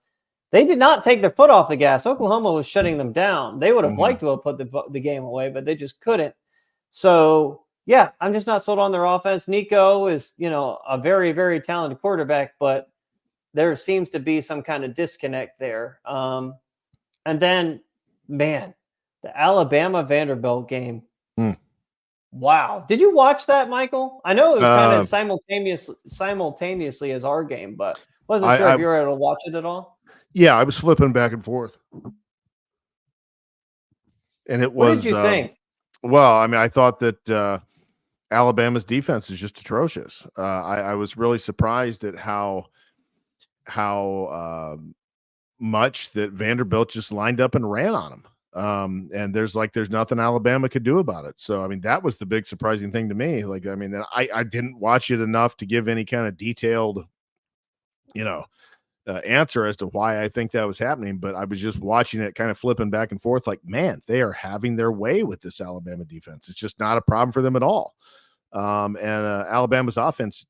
they did not take their foot off the gas. Oklahoma was shutting them down. They would have Mhm. liked to have put the game away, but they just couldn't. So, yeah, I'm just not sold on their offense. Nico is, a very, very talented quarterback, but there seems to be some kind of disconnect there. And then, man, the Alabama Vanderbilt game. Mm. Wow. Did you watch that, Michael? I know it was kind of Uh, simultaneously as our game, but wasn't sure I if you were able to watch it at all. yeah, I was flipping back and forth, and it What did was you think? well. I mean, I thought that Alabama's defense is just atrocious. I was really surprised at how much that Vanderbilt just lined up and ran on them. And there's nothing Alabama could do about it. So I mean, that was the big surprising thing to me. Like, I mean, and I didn't watch it enough to give any kind of detailed, answer as to why I think that was happening. But I was just watching it, kind of flipping back and forth. Like, man, they are having their way with this Alabama defense. It's just not a problem for them at all. And Alabama's offense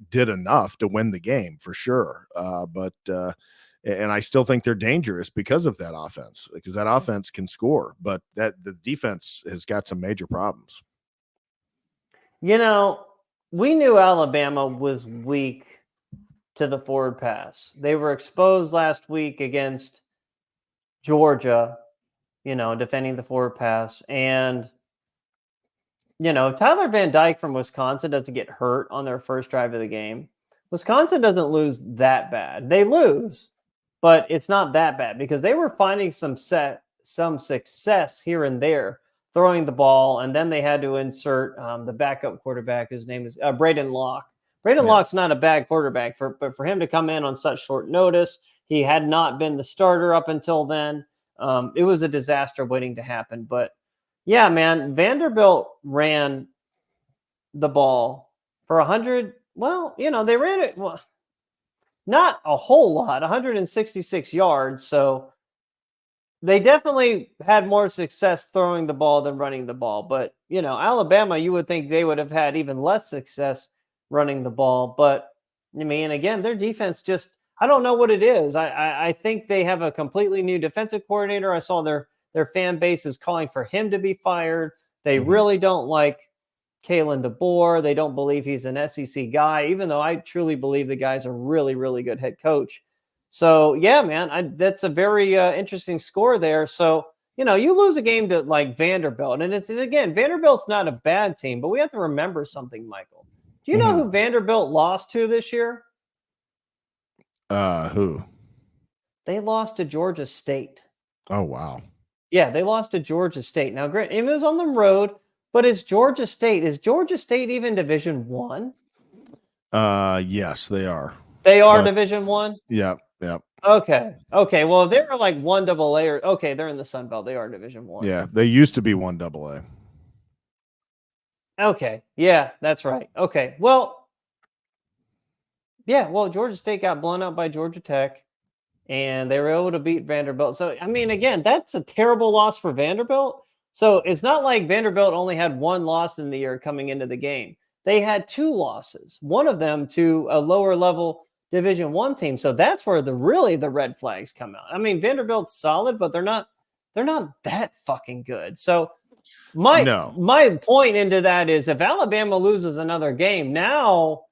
did enough to win the game for sure. And I still think they're dangerous because of that offense, because that offense can score, but that the defense has got some major problems. We knew Alabama was weak to the forward pass. They were exposed last week against Georgia, defending the forward pass. And, if Tyler Van Dyke from Wisconsin doesn't get hurt on their first drive of the game, Wisconsin doesn't lose that bad. They lose, but it's not that bad because they were finding some success here and there throwing the ball, and then they had to insert the backup quarterback. His name is Braden Locke. Braden Locke's not a bad quarterback, but for him to come in on such short notice, he had not been the starter up until then. It was a disaster waiting to happen. But yeah, man, Vanderbilt ran the ball for 100. Well, they ran it. Well, not a whole lot, 166 yards. So they definitely had more success throwing the ball than running the ball. But, Alabama, you would think they would have had even less success running the ball. But, I mean, again, their defense just, I don't know what it is. I think they have a completely new defensive coordinator. I saw their fan base is calling for him to be fired. They really don't like Kalen DeBoer. They don't believe he's an SEC guy, even though I truly believe the guy's a really, really good head coach. So, yeah, man, that's a very interesting score there. So, you lose a game to like Vanderbilt, and again, Vanderbilt's not a bad team, but we have to remember something, Michael. Do you know who Vanderbilt lost to this year? Who? They lost to Georgia State. Oh, wow. Yeah, they lost to Georgia State. Now, great, it was on the road, but it's Georgia State. Is Georgia State even Division One? Yes, they are. They are Division One. Yeah. Okay. Well, they were like 1AA, or okay, they're in the Sun Belt. They are Division One. Yeah, they used to be 1AA. Okay. Yeah, that's right. Okay. Well, yeah. Well, Georgia State got blown out by Georgia Tech, and they were able to beat Vanderbilt. So, I mean, again, that's a terrible loss for Vanderbilt. So it's not like Vanderbilt only had one loss in the year coming into the game. They had two losses, one of them to a lower level Division One team. So that's where the red flags come out. I mean, Vanderbilt's solid, but they're not that fucking good. So my point into that is if Alabama loses another game, now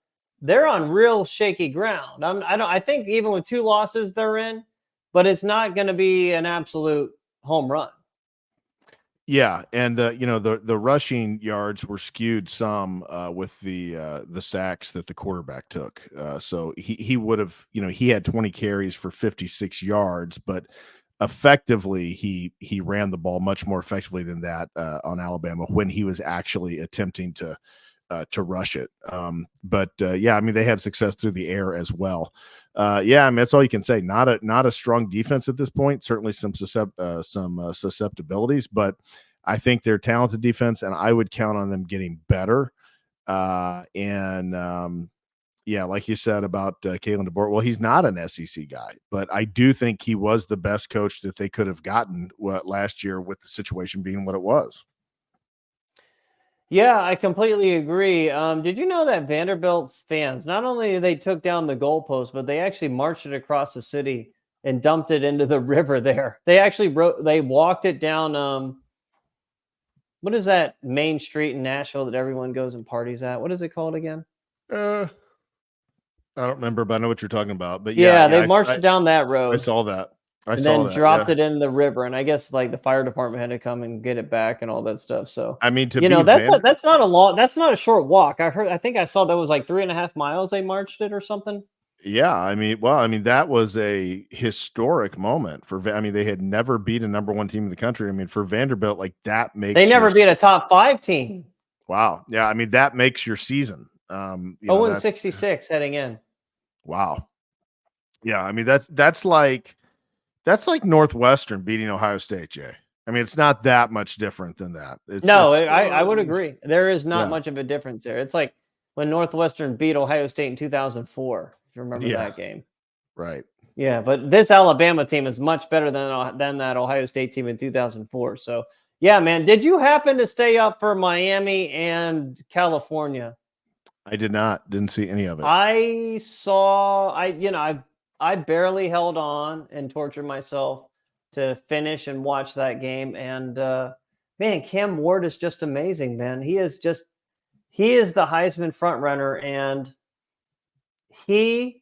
they're on real shaky ground. I think even with two losses they're in, but it's not going to be an absolute home run. Yeah, and the rushing yards were skewed some with the sacks that the quarterback took. So he would have, he had 20 carries for 56 yards, but effectively he ran the ball much more effectively than that on Alabama when he was actually attempting to rush it. Yeah, I mean, they had success through the air as well. Yeah, I mean, that's all you can say. Not a strong defense at this point. Certainly some susceptibilities, but I think they're talented defense, and I would count on them getting better. Yeah, like you said about Kalen DeBoer, well, he's not an SEC guy, but I do think he was the best coach that they could have gotten last year with the situation being what it was. Yeah, I completely agree. Did you know that Vanderbilt's fans, not only they took down the goalpost, but they actually marched it across the city and dumped it into the river there. They actually they walked it down. What is that main street in Nashville that everyone goes and parties at? What is it called again? I don't remember, but I know what you're talking about. But Yeah, they yeah, marched down that I road saw that. I and saw then that. dropped Yeah. it in the river. And I guess like the fire department had to come and get it back and all that stuff. So I mean, to you be know, that's not a long, that's not a short walk. I think I saw that was like 3.5 miles they marched it or something. Yeah, I mean, that was a historic moment for. I mean, they had never beat a number one team in the country. I mean, for Vanderbilt, like that They makes never beat a top 5 team. wow. Yeah, I mean, that makes your season. You know, 0-66 heading in. wow. Yeah, I mean, that's like Northwestern beating Ohio State, Jay. I mean, it's not that much different than that. No, It's I would agree. There is not yeah, much of a difference there. It's like when Northwestern beat Ohio State in 2004, if you remember yeah, that game. right. Yeah, but this Alabama team is much better than that Ohio State team in 2004. So, yeah, man, did you happen to stay up for Miami and California? I didn't see any of it. I barely held on and tortured myself to finish and watch that game. And man, Cam Ward is just amazing, man. He is the Heisman front runner, and he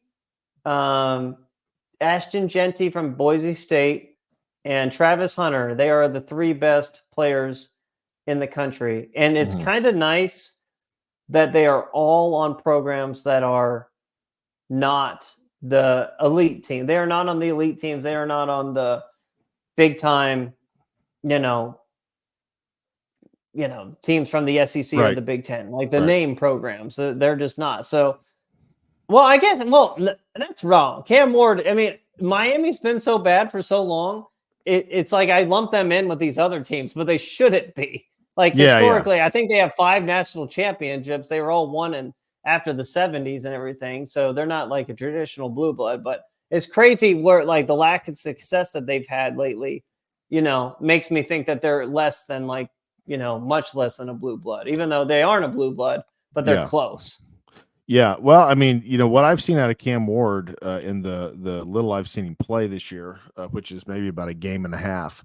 Ashton Genty from Boise State and Travis Hunter, they are the 3 best players in the country. And it's kind of nice that they are all on programs that are not the elite team. They are not on the elite teams. They are not on the big time, you know, teams from the SEC or Right. the Big Ten, like the Right. name programs. They're just not. So, well, I guess, that's wrong. Cam Ward, I mean, Miami's been so bad for so long. It's like I lump them in with these other teams, but they shouldn't be. Like Yeah, historically, I think they have 5 national championships. They were all won after the 70s and everything. So they're not like a traditional blue blood, but it's crazy where like the lack of success that they've had lately, makes me think that they're less than like, much less than a blue blood, even though they aren't a blue blood, but they're yeah. close. Yeah, well, I mean, what I've seen out of Cam Ward in the little I've seen him play this year, which is maybe about a game and a half,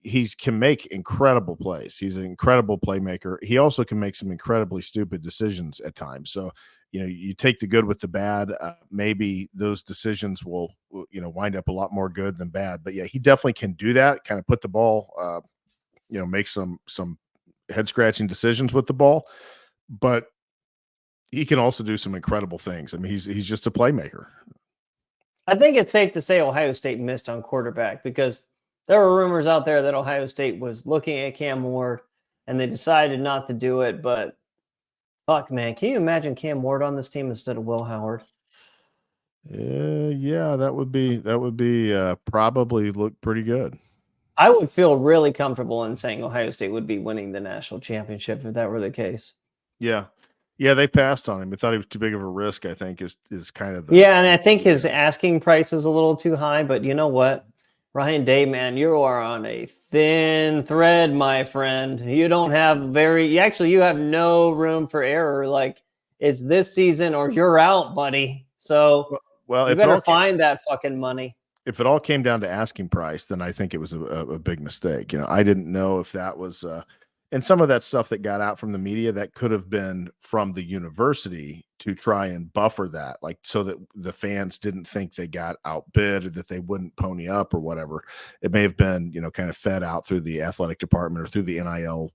he can make incredible plays. He's an incredible playmaker. He also can make some incredibly stupid decisions at times. So, you take the good with the bad. Maybe those decisions will, wind up a lot more good than bad. But yeah, he definitely can do that. Kind of put the ball, make some head scratching decisions with the ball, but he can also do some incredible things. I mean, he's just a playmaker. I think it's safe to say Ohio State missed on quarterback because there were rumors out there that Ohio State was looking at Cam Ward and they decided not to do it. But fuck, man, can you imagine Cam Ward on this team instead of Will Howard? Yeah, that would be probably look pretty good. I would feel really comfortable in saying Ohio State would be winning the national championship if that were the case. Yeah. Yeah, they passed on him. They thought he was too big of a risk, I think, is kind of yeah, and I think his asking price was a little too high, but you know what? Ryan Day, man, you are on a thin thread, my friend. You don't have you have no room for error. Like, it's this season or you're out, buddy. So well, you better find that fucking money. If it all came down to asking price, then I think it was a big mistake. I didn't know if that was and some of that stuff that got out from the media that could have been from the university to try and buffer that, like so that the fans didn't think they got outbid or that they wouldn't pony up or whatever. It may have been, kind of fed out through the athletic department or through the NIL,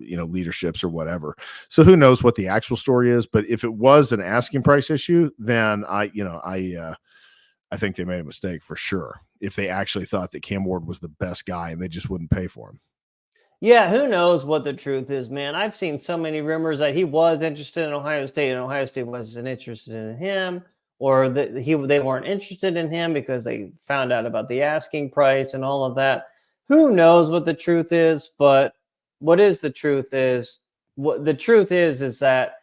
leaderships or whatever. So who knows what the actual story is, but if it was an asking price issue, then I think they made a mistake for sure. If they actually thought that Cam Ward was the best guy and they just wouldn't pay for him. Yeah, who knows what the truth is, man. I've seen so many rumors that he was interested in Ohio State and Ohio State wasn't interested in him, or that they weren't interested in him because they found out about the asking price and all of that. Who knows what the truth is, but what is the truth is that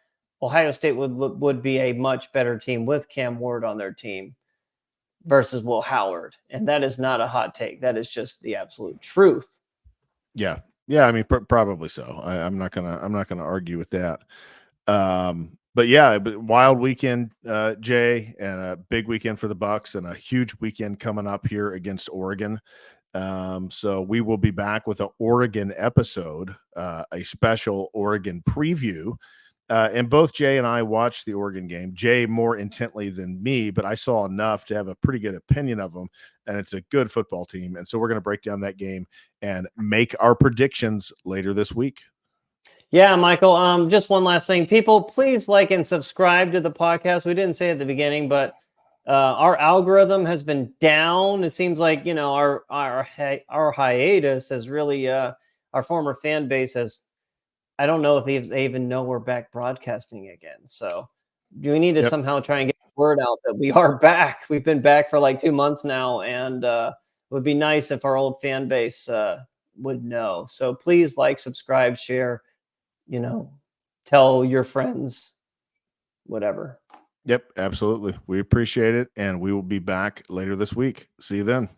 Ohio State would be a much better team with Cam Ward on their team versus Will Howard. And that is not a hot take. That is just the absolute truth. Yeah. I mean, probably so. I'm not gonna argue with that. But yeah, wild weekend, Jay, and a big weekend for the Bucks, and a huge weekend coming up here against Oregon. So we will be back with an Oregon episode, a special Oregon preview. And both Jay and I watched the Oregon game. Jay more intently than me, but I saw enough to have a pretty good opinion of them. And it's a good football team. And so we're going to break down that game and make our predictions later this week. Yeah, Michael. Just one last thing. People, please like and subscribe to the podcast. We didn't say it at the beginning, but our algorithm has been down. It seems like, you know, our hiatus has really our former fan base has, I don't know if they even know we're back broadcasting again. So do we need to somehow try and get the word out that we are back? We've been back for like 2 months now, and it would be nice if our old fan base would know. So please like, subscribe, share, you know, tell your friends, whatever. Yep, absolutely. We appreciate it. And we will be back later this week. See you then.